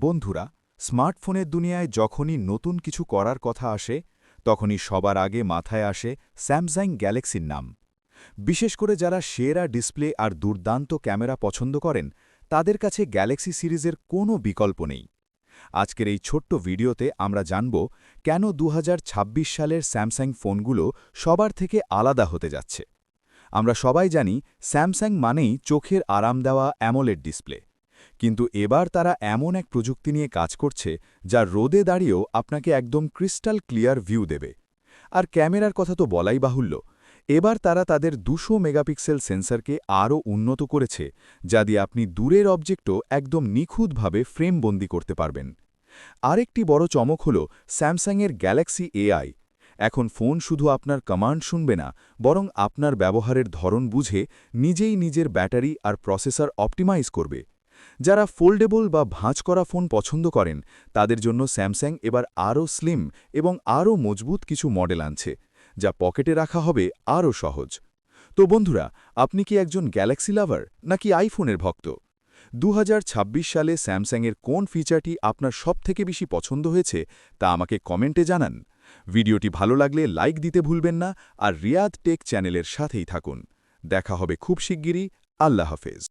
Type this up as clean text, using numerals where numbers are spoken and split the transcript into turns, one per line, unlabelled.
বন্ধুরা, স্মার্টফোনের দুনিয়ায় যখনই নতুন কিছু করার কথা আসে তখনই সবার আগে মাথায় আসে স্যামসাং গ্যালাক্সির নাম। বিশেষ করে যারা সেরা ডিসপ্লে আর দুর্দান্ত ক্যামেরা পছন্দ করেন তাদের কাছে গ্যালাক্সি সিরিজের কোনো বিকল্প নেই। আজকের এই ছোট্ট ভিডিওতে আমরা জানব কেন 2026 সালের স্যামসাং ফোনগুলো সবার থেকে আলাদা হতে যাচ্ছে। আমরা সবাই জানি স্যামসাং মানেই চোখের আরাম দেওয়া অ্যামোলেড ডিসপ্লে, কিন্তু এবার তারা এমন এক প্রযুক্তি নিয়ে কাজ করছে যা রোদে দাঁড়িয়েও আপনাকে একদম ক্রিস্টাল ক্লিয়ার ভিউ দেবে। আর ক্যামেরার কথা তো বলাই বাহুল্য, এবার তারা তাদের 200 মেগাপিক্সেল সেন্সরকে আরও উন্নত করেছে, যা দিয়ে আপনি দূরের অবজেক্টও একদম নিখুঁতভাবে ফ্রেমবন্দি করতে পারবেন। আরেকটি বড় চমক হল স্যামসাংয়ের গ্যালাক্সি এআই। এখন ফোন শুধু আপনার কমান্ড শুনবে না, বরং আপনার ব্যবহারের ধরন বুঝে নিজেই নিজের ব্যাটারি আর প্রসেসর অপটিমাইজ করবে। যারা ফোল্ডেবল বা ভাঁজ করা ফোন পছন্দ করেন তাদের জন্য স্যামসাং এবার আরও স্লিম এবং আরও মজবুত কিছু মডেল আনছে, যা পকেটে রাখা হবে আরও সহজ। তো বন্ধুরা, আপনি কি একজন গ্যালাক্সি লাভার নাকি আইফোনের ভক্ত? 2026 সালে স্যামসাংয়ের কোন ফিচারটি আপনার সবথেকে বেশি পছন্দ হয়েছে তা আমাকে কমেন্টে জানান। ভিডিওটি ভালো লাগলে লাইক দিতে ভুলবেন না আর রিয়াদ টেক চ্যানেলের সাথেই থাকুন। দেখা হবে খুব শিগগিরই। আল্লাহ হাফেজ।